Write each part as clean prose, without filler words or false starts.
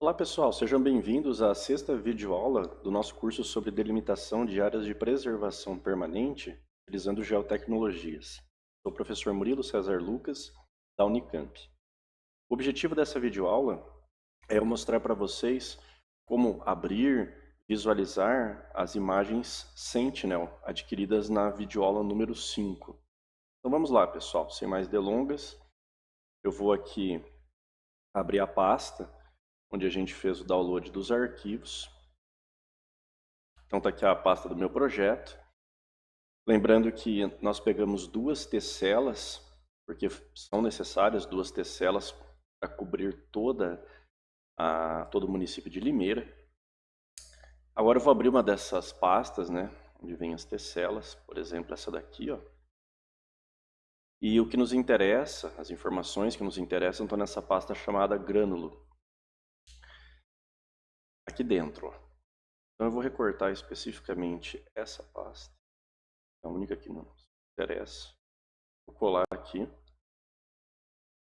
Olá pessoal, sejam bem-vindos à sexta videoaula do nosso curso sobre delimitação de áreas de preservação permanente utilizando geotecnologias. Sou o professor Murilo César Lucas, da Unicamp. O objetivo dessa videoaula é eu mostrar para vocês como abrir, visualizar as imagens Sentinel adquiridas na videoaula número 5. Então vamos lá pessoal, sem mais delongas, eu vou aqui abrir a pasta onde a gente fez o download dos arquivos. Então está aqui a pasta do meu projeto. Lembrando que nós pegamos duas tecelas, porque são necessárias duas tecelas para cobrir todo o município de Limeira. Agora eu vou abrir uma dessas pastas, né, onde vem as tecelas, por exemplo, essa daqui, ó. E o que nos interessa, as informações que nos interessam estão nessa pasta chamada grânulo. Aqui dentro, ó. Então eu vou recortar especificamente essa pasta, a única que não nos interessa. Vou colar aqui.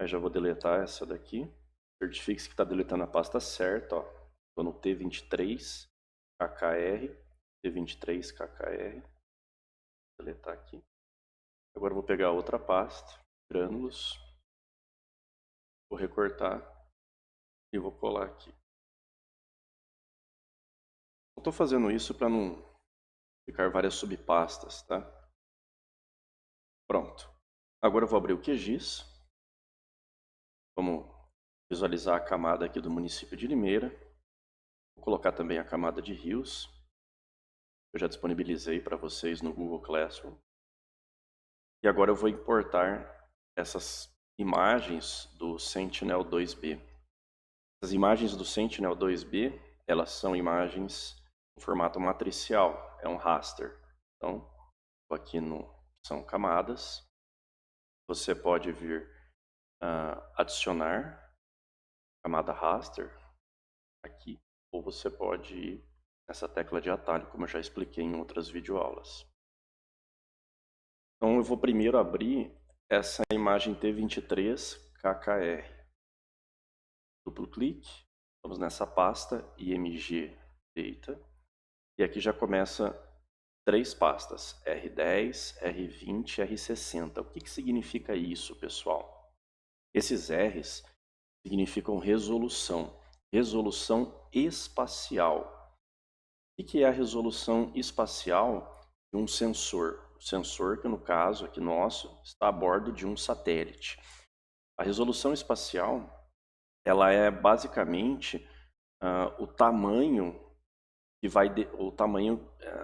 Aí já vou deletar essa daqui. Certifique-se que está deletando a pasta certa, ó. Estou no T23 KKR, T23 KKR. Vou deletar aqui. Agora eu vou pegar outra pasta, grânulos. Vou recortar e vou colar aqui. Eu estou fazendo isso para não ficar várias subpastas, tá? Pronto. Agora eu vou abrir o QGIS. Vamos visualizar a camada aqui do município de Limeira. Vou colocar também a camada de rios. Eu já disponibilizei para vocês no Google Classroom. E agora eu vou importar essas imagens do Sentinel-2B. As imagens do Sentinel-2B, elas são imagens em formato matricial, é um raster. Então, aqui são camadas. Você pode vir adicionar camada raster aqui, ou você pode ir nessa tecla de atalho, como eu já expliquei em outras videoaulas. Então eu vou primeiro abrir essa imagem T23 KKR. Duplo clique, vamos nessa pasta IMG Data. E aqui já começa três pastas, R10, R20 e R60. O que significa isso, pessoal? Esses R's significam resolução, resolução espacial. O que é a resolução espacial de um sensor? O sensor que, no caso aqui nosso, está a bordo de um satélite. A resolução espacial, ela é basicamente o tamanho que vai...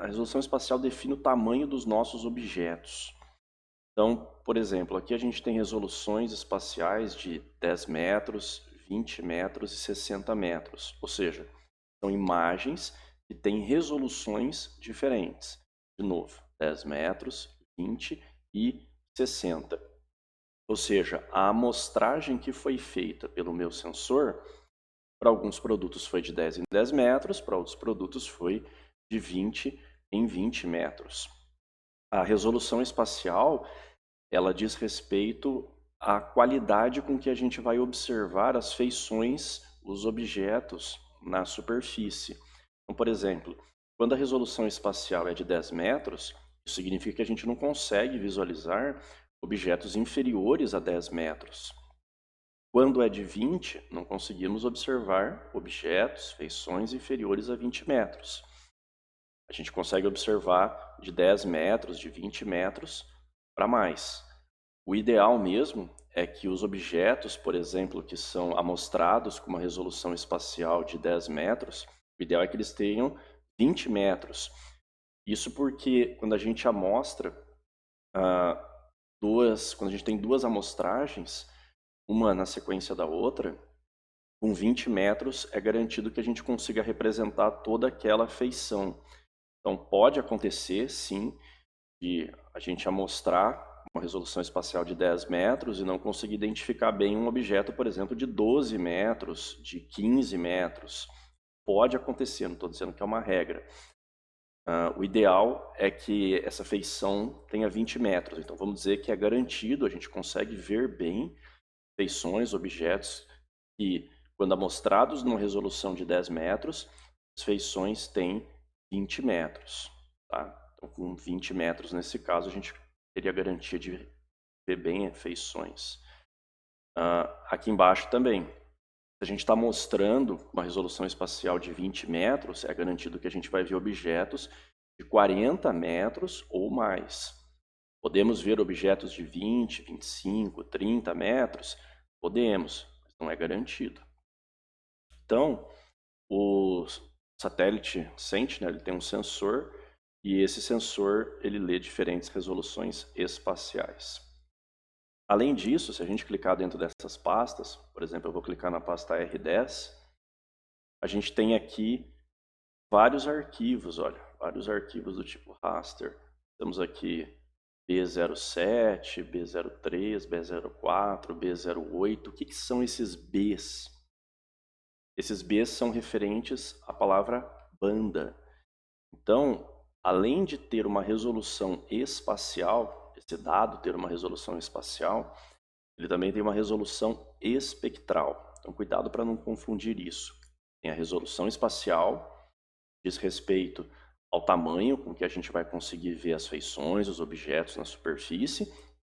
a resolução espacial define o tamanho dos nossos objetos. Então, por exemplo, aqui a gente tem resoluções espaciais de 10 metros, 20 metros e 60 metros. Ou seja, são imagens que têm resoluções diferentes. De novo, 10 metros, 20 e 60. Ou seja, a amostragem que foi feita pelo meu sensor, para alguns produtos foi de 10 em 10 metros, para outros produtos foi de 20 em 20 metros. A resolução espacial, ela diz respeito à qualidade com que a gente vai observar as feições, os objetos na superfície. Então, por exemplo, quando a resolução espacial é de 10 metros, isso significa que a gente não consegue visualizar objetos inferiores a 10 metros. Quando é de 20, não conseguimos observar objetos, feições inferiores a 20 metros. A gente consegue observar de 10 metros, de 20 metros para mais. O ideal mesmo é que os objetos, por exemplo, que são amostrados com uma resolução espacial de 10 metros, o ideal é que eles tenham 20 metros. Isso porque quando a gente amostra quando a gente tem duas amostragens, uma na sequência da outra, com 20 metros é garantido que a gente consiga representar toda aquela feição. Então pode acontecer, sim, de a gente amostrar uma resolução espacial de 10 metros e não conseguir identificar bem um objeto, por exemplo, de 12 metros, de 15 metros. Pode acontecer, não estou dizendo que é uma regra. O ideal é que essa feição tenha 20 metros. Então vamos dizer que é garantido, a gente consegue ver bem feições, objetos que quando amostrados numa resolução de 10 metros, as feições têm 20 metros. Tá? Então, com 20 metros, nesse caso, a gente teria a garantia de ver bem feições. Aqui embaixo também. Se a gente está mostrando uma resolução espacial de 20 metros, é garantido que a gente vai ver objetos de 40 metros ou mais. Podemos ver objetos de 20, 25, 30 metros? Podemos, mas não é garantido. Então, o satélite Sentinel ele tem um sensor e esse sensor ele lê diferentes resoluções espaciais. Além disso, se a gente clicar dentro dessas pastas, por exemplo, eu vou clicar na pasta R10, a gente tem aqui vários arquivos, olha, vários arquivos do tipo raster. Temos aqui B07, B03, B04, B08. O que são esses Bs? Esses Bs são referentes à palavra banda. Então, além de ter uma resolução espacial, esse dado ter uma resolução espacial, ele também tem uma resolução espectral. Então, cuidado para não confundir isso. Tem a resolução espacial, diz respeito ao tamanho com que a gente vai conseguir ver as feições, os objetos na superfície,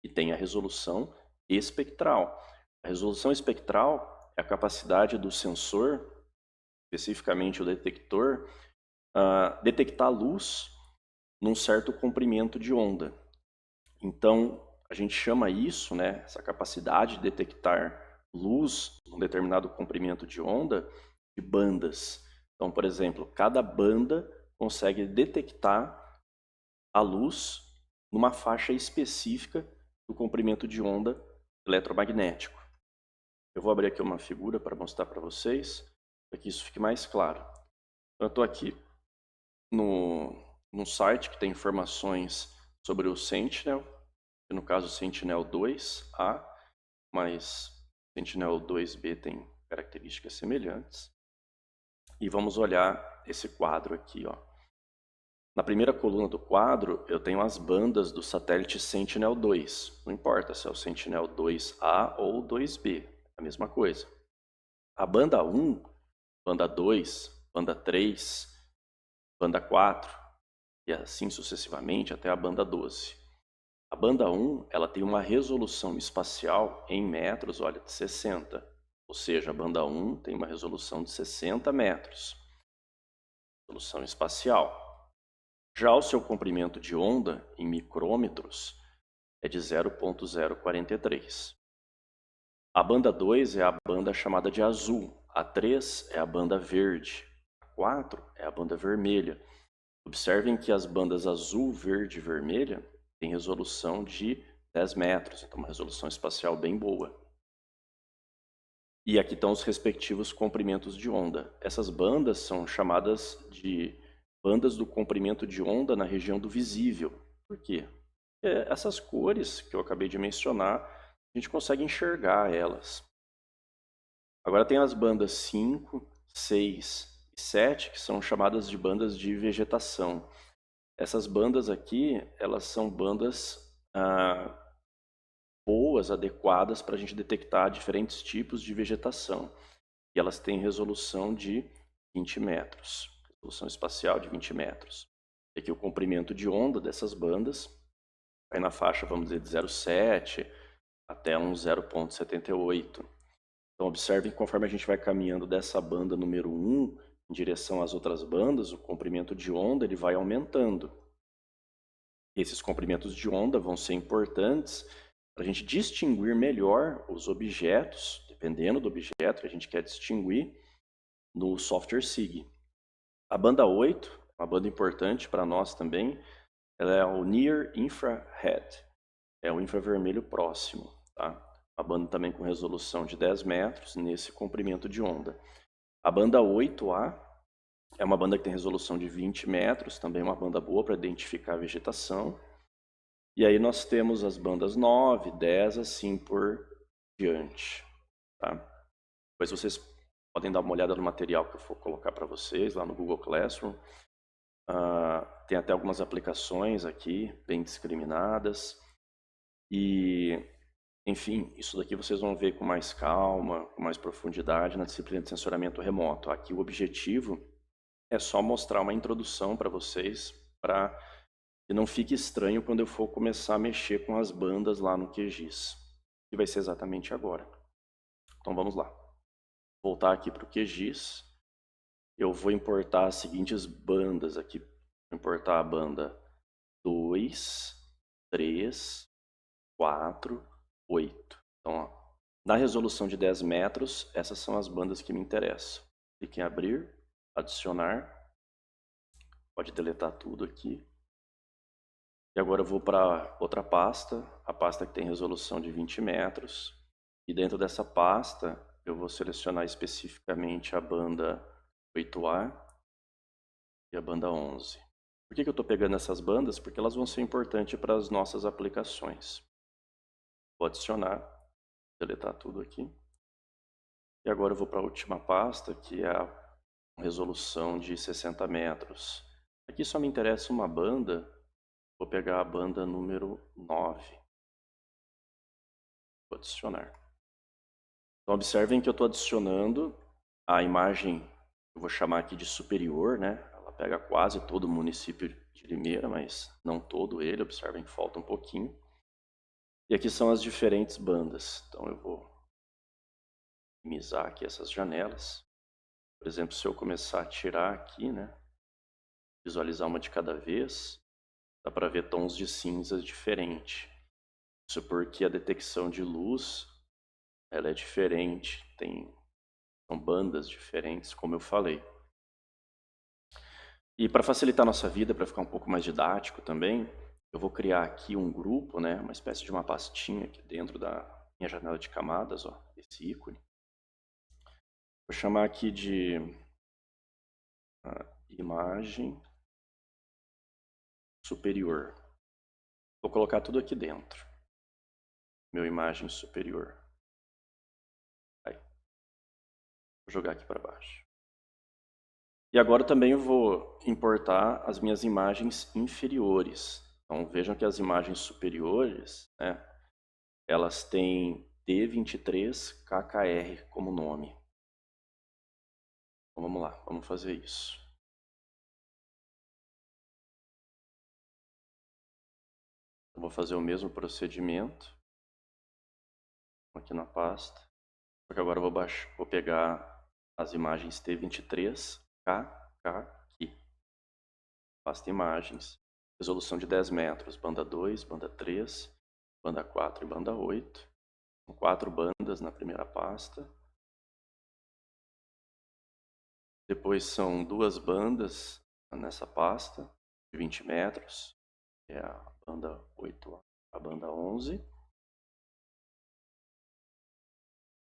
e tem a resolução espectral. A resolução espectral é a capacidade do sensor, especificamente o detector, detectar luz num certo comprimento de onda. Então, a gente chama isso, né, essa capacidade de detectar luz num determinado comprimento de onda, de bandas. Então, por exemplo, cada banda consegue detectar a luz numa faixa específica do comprimento de onda eletromagnético. Eu vou abrir aqui uma figura para mostrar para vocês, para que isso fique mais claro. Eu estou aqui no site que tem informações sobre o Sentinel, que no caso Sentinel-2A, mas Sentinel-2B tem características semelhantes. E vamos olhar esse quadro aqui, ó. Na primeira coluna do quadro, eu tenho as bandas do satélite Sentinel-2. Não importa se é o Sentinel-2A ou 2B, é a mesma coisa. A banda 1, banda 2, banda 3, banda 4 e assim sucessivamente até a banda 12. A banda 1 ela tem uma resolução espacial em metros, olha, de 60. Ou seja, a banda 1 tem uma resolução de 60 metros. Resolução espacial. Já o seu comprimento de onda, em micrômetros, é de 0,043. A banda 2 é a banda chamada de azul, a 3 é a banda verde, a 4 é a banda vermelha. Observem que as bandas azul, verde e vermelha têm resolução de 10 metros, então uma resolução espacial bem boa. E aqui estão os respectivos comprimentos de onda. Essas bandas são chamadas de bandas do comprimento de onda na região do visível. Por quê? Porque essas cores que eu acabei de mencionar, a gente consegue enxergar elas. Agora tem as bandas 5, 6 e 7, que são chamadas de bandas de vegetação. Essas bandas aqui, elas são bandas boas, adequadas para a gente detectar diferentes tipos de vegetação. E elas têm resolução de 20 metros, resolução espacial de 20 metros. E aqui o comprimento de onda dessas bandas vai na faixa, vamos dizer, de 0,7 até um 0,78. Então observem que conforme a gente vai caminhando dessa banda número 1 em direção às outras bandas, o comprimento de onda ele vai aumentando. Esses comprimentos de onda vão ser importantes para a gente distinguir melhor os objetos, dependendo do objeto que a gente quer distinguir, no software SIG. A banda 8, uma banda importante para nós também, ela é o Near Infrared, é o infravermelho próximo. Tá? Uma banda também com resolução de 10 metros nesse comprimento de onda. A banda 8A é uma banda que tem resolução de 20 metros, também uma banda boa para identificar a vegetação. E aí nós temos as bandas 9, 10, assim por diante. Tá? Depois vocês podem dar uma olhada no material que eu for colocar para vocês lá no Google Classroom. Tem até algumas aplicações aqui, bem discriminadas. E Enfim, isso daqui vocês vão ver com mais calma, com mais profundidade na disciplina de sensoramento remoto. Aqui o objetivo é só mostrar uma introdução para vocês, para que não fique estranho quando eu for começar a mexer com as bandas lá no QGIS, que vai ser exatamente agora. Então vamos lá. Voltar aqui para o QGIS. Eu vou importar as seguintes bandas aqui. Vou importar a banda 2, 3, 4, 8. Então, ó, na resolução de 10 metros, essas são as bandas que me interessam. Clique em abrir, adicionar. Pode deletar tudo aqui. E agora eu vou para outra pasta, a pasta que tem resolução de 20 metros. E dentro dessa pasta, eu vou selecionar especificamente a banda 8A e a banda 11. Por que eu estou pegando essas bandas? Porque elas vão ser importantes para as nossas aplicações. Vou adicionar, deletar tudo aqui. E agora eu vou para a última pasta, que é a resolução de 60 metros. Aqui só me interessa uma banda. Vou pegar a banda número 9. Vou adicionar. Então observem que eu estou adicionando a imagem, eu vou chamar aqui de superior, né? Ela pega quase todo o município de Limeira, mas não todo ele, observem que falta um pouquinho. E aqui são as diferentes bandas. Então eu vou minimizar aqui essas janelas. Por exemplo, se eu começar a tirar aqui, né? Visualizar uma de cada vez, dá para ver tons de cinza diferentes. Isso porque a detecção de luz, ela é diferente, são bandas diferentes, como eu falei. E para facilitar a nossa vida, para ficar um pouco mais didático também, eu vou criar aqui um grupo, né, uma espécie de uma pastinha aqui dentro da minha janela de camadas, ó, esse ícone. Vou chamar aqui de imagem superior. Vou colocar tudo aqui dentro. Meu imagem superior. Aí. Vou jogar aqui para baixo. E agora também eu vou importar as minhas imagens inferiores. Então vejam que as imagens superiores, né, elas têm D23KKR como nome. Então vamos lá, vamos fazer isso. Eu vou fazer o mesmo procedimento aqui na pasta. Só que agora eu vou pegar as imagens T23KK aqui. Pasta imagens. Resolução de 10 metros. Banda 2, banda 3, banda 4 e banda 8. São 4 bandas na primeira pasta. Depois são 2 bandas nessa pasta de 20 metros. É a banda 8, a banda 11.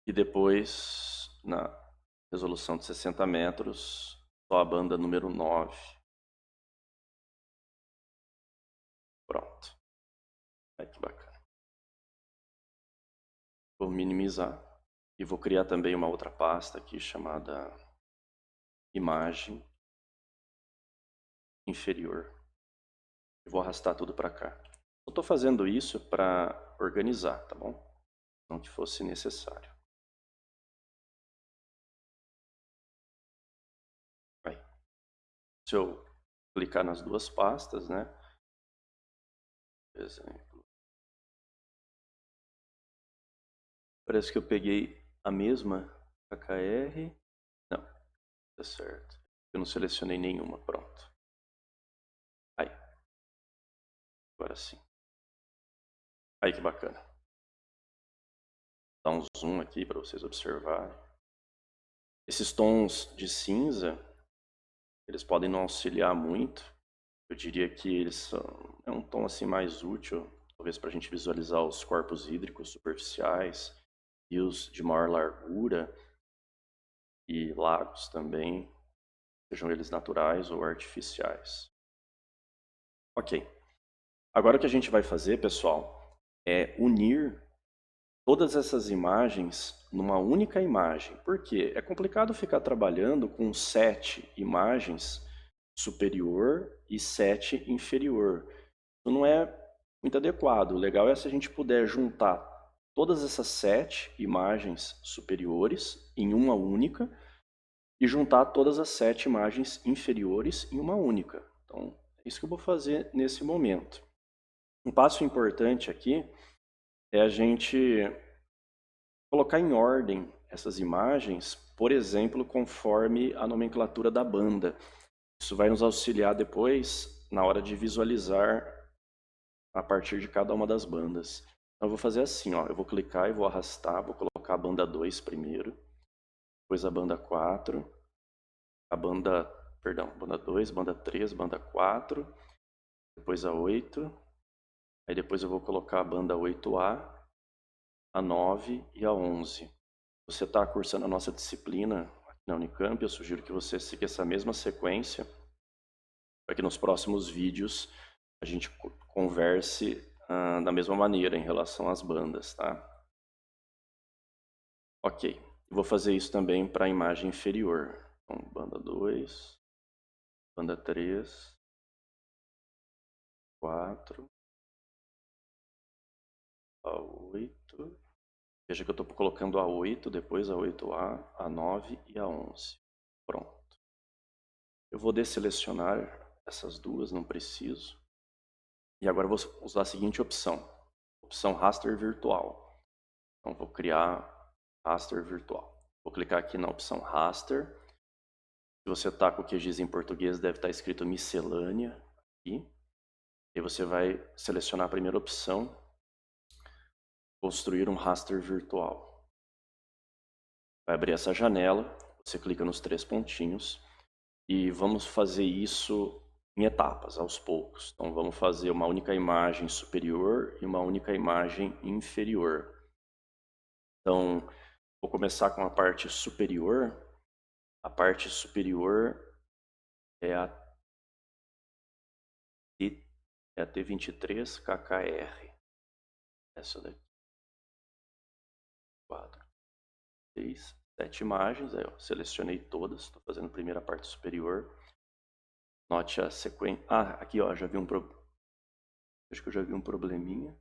E depois, na resolução de 60 metros, só a banda número 9. Pronto. Olha que bacana. Vou minimizar e vou criar também uma outra pasta aqui chamada imagem inferior. E vou arrastar tudo para cá. Eu estou fazendo isso para organizar, tá bom? Não que fosse necessário. Aí. Se eu clicar nas duas pastas, né? Por exemplo. Parece que eu peguei a mesma KKR. Não, tá certo. Eu não selecionei nenhuma, pronto. Aí. Agora sim. Aí que bacana. Dá um zoom aqui para vocês observarem. Esses tons de cinza, eles podem não auxiliar muito. Eu diria que eles é um tom assim mais útil, talvez para a gente visualizar os corpos hídricos superficiais, rios de maior largura e lagos também, sejam eles naturais ou artificiais. Ok. Agora o que a gente vai fazer, pessoal, é unir todas essas imagens numa única imagem. Por quê? É complicado ficar trabalhando com 7 imagens superior e 7 inferior. Isso não é muito adequado. O legal é se a gente puder juntar todas essas 7 imagens superiores em uma única e juntar todas as 7 imagens inferiores em uma única. Então, é isso que eu vou fazer nesse momento. Um passo importante aqui é a gente colocar em ordem essas imagens, por exemplo, conforme a nomenclatura da banda. Isso vai nos auxiliar depois na hora de visualizar a partir de cada uma das bandas. Então, eu vou fazer assim, ó, eu vou clicar e vou arrastar, vou colocar a banda 2 primeiro, depois a banda 4, a banda, perdão, banda 2, banda 3, banda 4, depois a 8, aí depois eu vou colocar a banda 8A, a 9 e a 11. Você está cursando a nossa disciplina aqui na Unicamp, eu sugiro que você siga essa mesma sequência, para que nos próximos vídeos a gente converse da mesma maneira em relação às bandas, tá? Ok, vou fazer isso também para a imagem inferior. Então, banda 2, banda 3, 4, a 8. Veja que eu estou colocando a 8, depois a 8A, a 9 e a 11. Pronto. Eu vou desselecionar essas duas, não preciso. E agora eu vou usar a seguinte opção. Opção raster virtual. Então vou criar raster virtual. Vou clicar aqui na opção raster. Se você está com o QGIS em português, deve estar escrito miscelânea aqui. E você vai selecionar a primeira opção, construir um raster virtual. Vai abrir essa janela, você clica nos 3 pontinhos e vamos fazer isso em etapas, aos poucos. Então vamos fazer uma única imagem superior e uma única imagem inferior. Então, vou começar com a parte superior. A parte superior é a T23 KKR. Essa daqui. 4, 6, 7 imagens. Aí, ó, selecionei todas. Estou fazendo a primeira parte superior. Note a sequência. Ah, aqui ó, já vi acho que eu já vi um probleminha.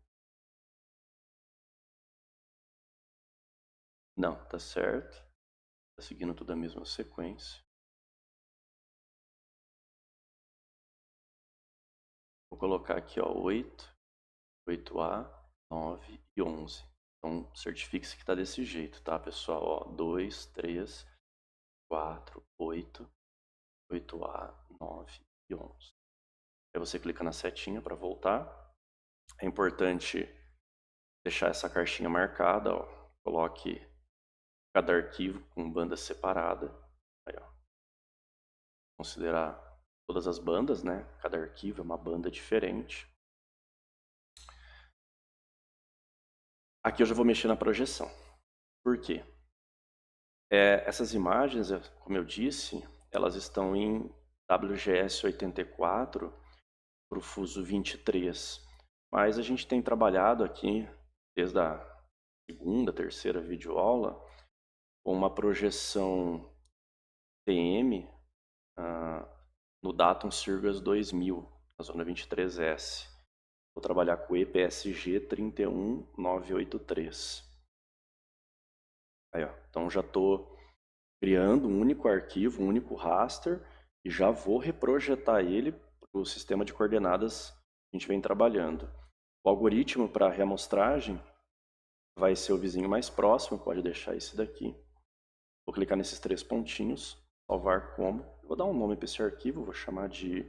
Não, tá certo. Tá seguindo toda a mesma sequência. Vou colocar aqui, ó, 8, 8A, 9 e 11. Então, certifique-se que está desse jeito, tá, pessoal? Ó, 2, 3, 4, 8, 8A, 9 e 11. Aí você clica na setinha para voltar. É importante deixar essa caixinha marcada, ó. Coloque cada arquivo com banda separada. Aí, ó. Considerar todas as bandas, né? Cada arquivo é uma banda diferente. Aqui eu já vou mexer na projeção. Por quê? Essas imagens, como eu disse, elas estão em WGS 84 para o fuso 23. Mas a gente tem trabalhado aqui, desde a segunda, terceira videoaula, com uma projeção TM no Datum Sirgas 2000, na zona 23S. Vou trabalhar com o EPSG 31983. Aí, ó, então já estou criando um único arquivo, um único raster, e já vou reprojetar ele para o sistema de coordenadas que a gente vem trabalhando. O algoritmo para reamostragem vai ser o vizinho mais próximo, pode deixar esse daqui. Vou clicar nesses 3 pontinhos, salvar como. Eu vou dar um nome para esse arquivo, vou chamar de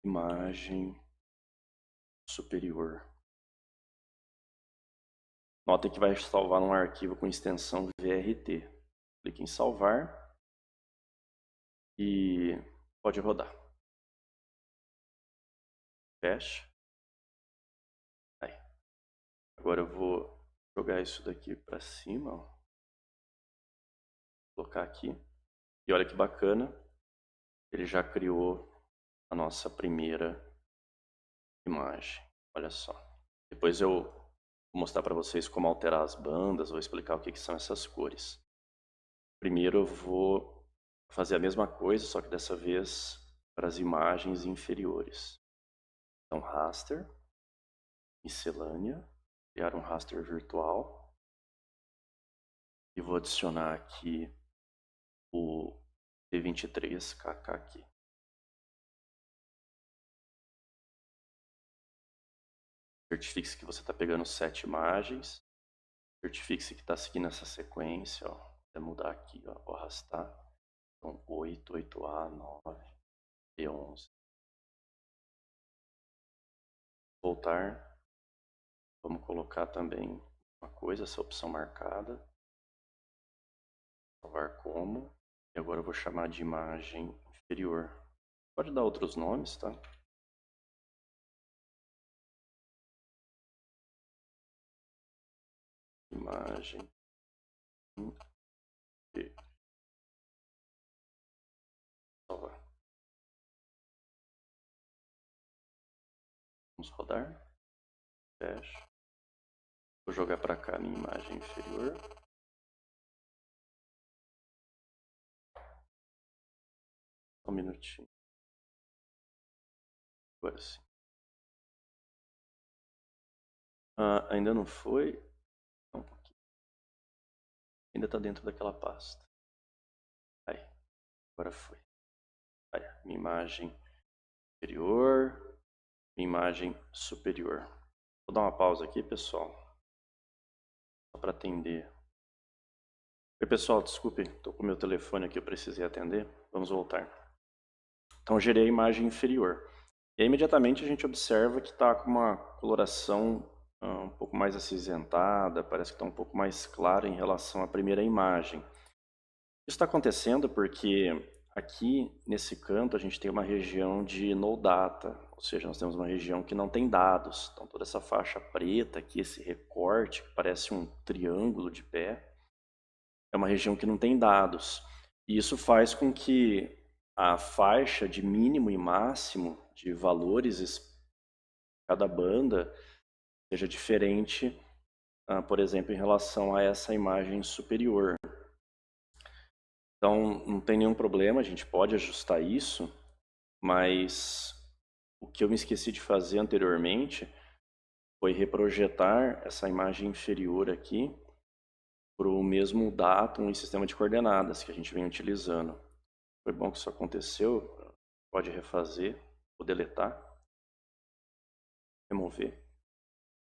imagem superior. Nota que vai salvar num arquivo com extensão VRT. Clique em salvar e pode rodar. Fecha. Aí. Agora eu vou jogar isso daqui para cima, ó. Colocar aqui. E olha que bacana, ele já criou a nossa primeira imagem. Olha só. Depois eu vou mostrar para vocês como alterar as bandas, vou explicar o que são essas cores. Primeiro eu vou fazer a mesma coisa, só que dessa vez para as imagens inferiores. Então, raster, miscelânea, criar um raster virtual. E vou adicionar aqui o T23KK aqui. Certifique-se que você está pegando 7 imagens. Certifique-se que está seguindo essa sequência. Ó. Vou mudar aqui, ó, vou arrastar. Então, 8, 8A, 9 e 11. Voltar. Vamos colocar também uma coisa, essa opção marcada. Salvar como. E agora eu vou chamar de imagem inferior. Pode dar outros nomes, tá? Imagem inferior. Salvar. Vamos rodar. Fecha. Vou jogar para cá a minha imagem inferior. Um minutinho. Agora sim. Ainda não foi. Um pouquinho. Ainda está dentro daquela pasta. Aí. Agora foi. Aí. Minha imagem inferior. Minha imagem superior. Vou dar uma pausa aqui, pessoal. Só para atender. Oi, pessoal, desculpe. Estou com o meu telefone aqui, eu precisei atender. Vamos voltar. Então, gerei a imagem inferior. E aí, imediatamente a gente observa que está com uma coloração um pouco mais acinzentada, parece que está um pouco mais clara em relação à primeira imagem. Isso está acontecendo porque aqui nesse canto a gente tem uma região de no data, ou seja, nós temos uma região que não tem dados. Então toda essa faixa preta aqui, esse recorte que parece um triângulo de pé, é uma região que não tem dados. E isso faz com que a faixa de mínimo e máximo de valores cada banda seja diferente, por exemplo, em relação a essa imagem superior. Então, não tem nenhum problema, a gente pode ajustar isso, mas o que eu me esqueci de fazer anteriormente foi reprojetar essa imagem inferior aqui para o mesmo datum e sistema de coordenadas que a gente vem utilizando. Foi bom que isso aconteceu, pode refazer, vou deletar, remover.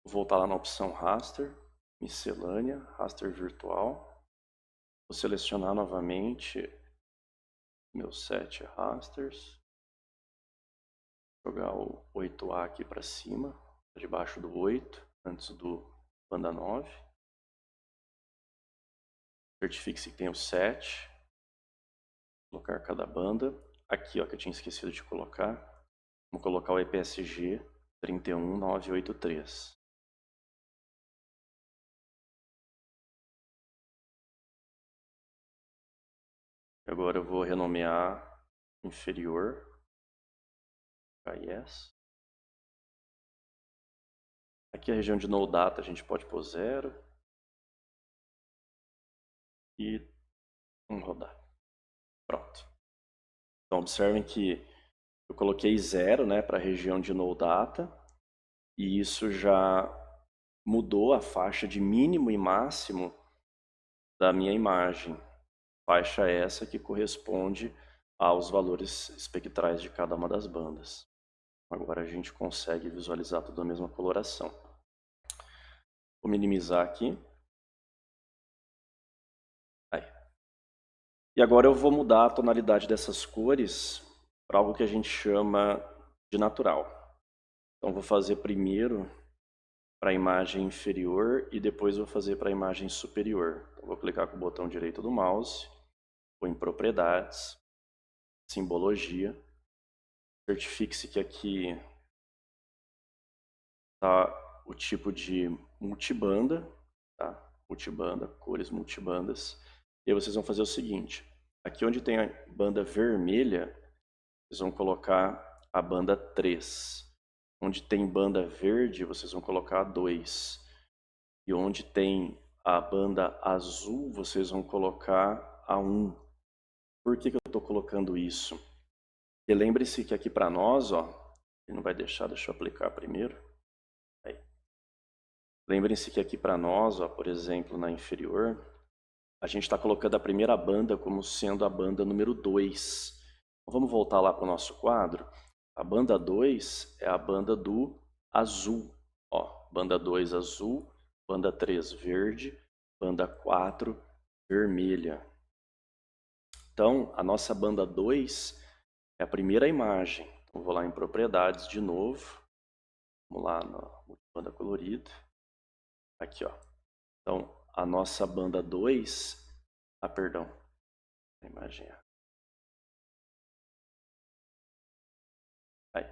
Vou voltar lá na opção raster, miscelânea, raster virtual. Vou selecionar novamente meus 7 rasters. Jogar o 8A aqui para cima, debaixo do 8, antes do banda 9. Certifique-se que tem o 7. Colocar cada banda. Aqui, ó, que eu tinha esquecido de colocar. Vamos colocar o EPSG 31983. Agora eu vou renomear inferior. Yes. Aqui a região de no data a gente pode pôr 0. E vamos rodar. Pronto. Então observem que eu coloquei 0, né, para a região de no data. E isso já mudou a faixa de mínimo e máximo da minha imagem. Faixa essa que corresponde aos valores espectrais de cada uma das bandas. Agora a gente consegue visualizar tudo a mesma coloração. Vou minimizar aqui. Aí. E agora eu vou mudar a tonalidade dessas cores para algo que a gente chama de natural. Então vou fazer primeiro para a imagem inferior e depois vou fazer para a imagem superior. Então, vou clicar com o botão direito do mouse, vou em propriedades, simbologia, certifique-se que aqui está o tipo de multibanda, tá? Multibanda, cores multibandas. E aí vocês vão fazer o seguinte, aqui onde tem a banda vermelha, vocês vão colocar a banda 3. Onde tem banda verde, vocês vão colocar a 2. E onde tem a banda azul, vocês vão colocar a 1. Por que eu estou colocando isso? E lembre-se que aqui para nós, ó, ele não vai deixar, deixa eu aplicar primeiro. Aí. Lembrem-se que aqui para nós, ó, por exemplo, na inferior, a gente está colocando a primeira banda como sendo a banda número 2. Então, vamos voltar lá para o nosso quadro. A banda 2 é a banda do azul. Ó, banda 2 azul, banda 3 verde, banda 4 vermelha. Então, a nossa banda 2 é a primeira imagem. Então, vou lá em propriedades de novo. Vamos lá na banda colorida. Aqui, ó. Então, a nossa banda 2... Ah, perdão. A imagem é... Aí.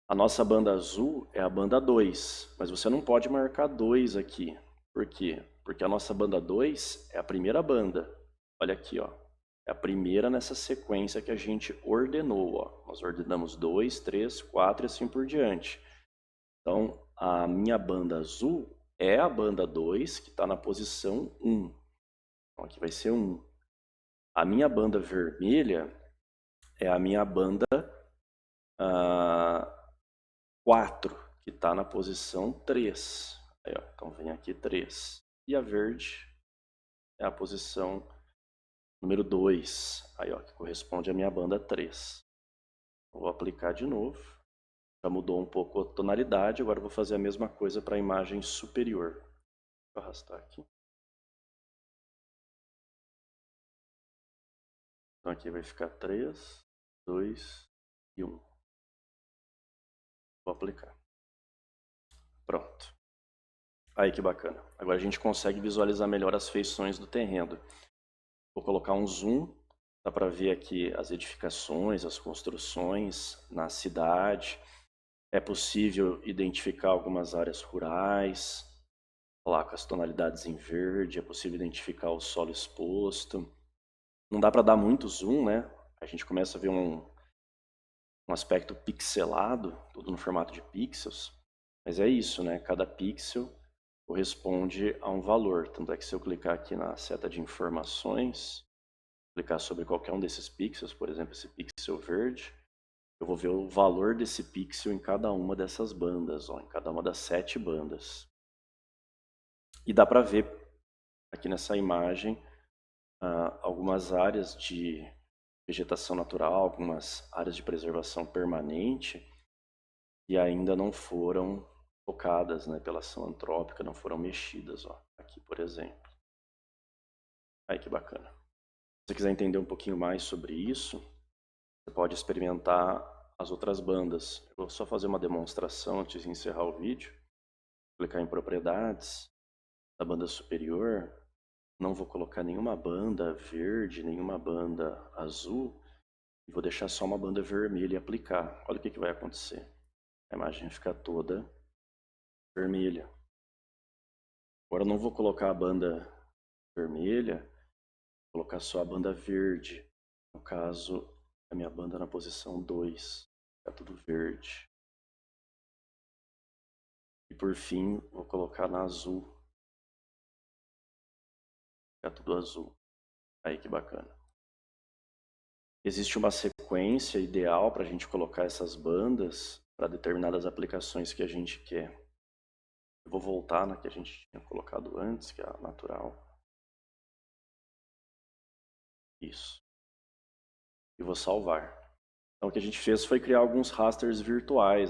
A nossa banda azul é a banda 2, mas você não pode marcar 2 aqui. Por quê? Porque a nossa banda 2 é a primeira banda. Olha aqui, ó. É a primeira nessa sequência que a gente ordenou, ó. Nós ordenamos 2, 3, 4 e assim por diante. Então, a minha banda azul é a banda 2, que está na posição 1. Então, aqui vai ser 1. A minha banda vermelha é a minha banda 4, que está na posição 3. Aí, ó, então, vem aqui 3. E a verde é a posição número 2, aí, ó, que corresponde à minha banda 3. Vou aplicar de novo. Já mudou um pouco a tonalidade, agora vou fazer a mesma coisa para a imagem superior. Vou arrastar aqui. Então aqui vai ficar 3, 2 e 1. Vou aplicar. Pronto. Aí que bacana. Agora a gente consegue visualizar melhor as feições do terreno. Vou colocar um zoom. Dá para ver aqui as edificações, as construções na cidade. É possível identificar algumas áreas rurais, lá com as tonalidades em verde, é possível identificar o solo exposto. Não dá para dar muito zoom, né? A gente começa a ver um aspecto pixelado, tudo no formato de pixels. Mas é isso, né? Cada pixel corresponde a um valor. Tanto é que se eu clicar aqui na seta de informações, clicar sobre qualquer um desses pixels, por exemplo, esse pixel verde, eu vou ver o valor desse pixel em cada uma dessas bandas, ó, em cada uma das 7 bandas. E dá para ver aqui nessa imagem algumas áreas de vegetação natural, algumas áreas de preservação permanente que ainda não foram tocadas, né, pela ação antrópica, não foram mexidas, ó, aqui por exemplo. Aí que bacana. Se você quiser entender um pouquinho mais sobre isso, você pode experimentar as outras bandas. Eu vou só fazer uma demonstração antes de encerrar o vídeo. Clicar em propriedades da banda superior. Não vou colocar nenhuma banda verde, nenhuma banda azul. E vou deixar só uma banda vermelha e aplicar. Olha o que vai acontecer. A imagem fica toda vermelha. Agora eu não vou colocar a banda vermelha, vou colocar só a banda verde. No caso, a minha banda na posição 2. Fica tudo verde. E por fim, vou colocar na azul. Fica tudo azul. Aí que bacana. Existe uma sequência ideal para a gente colocar essas bandas para determinadas aplicações que a gente quer. Eu vou voltar na que a gente tinha colocado antes, que é a natural. Isso. E vou salvar. Então o que a gente fez foi criar alguns rasters virtuais.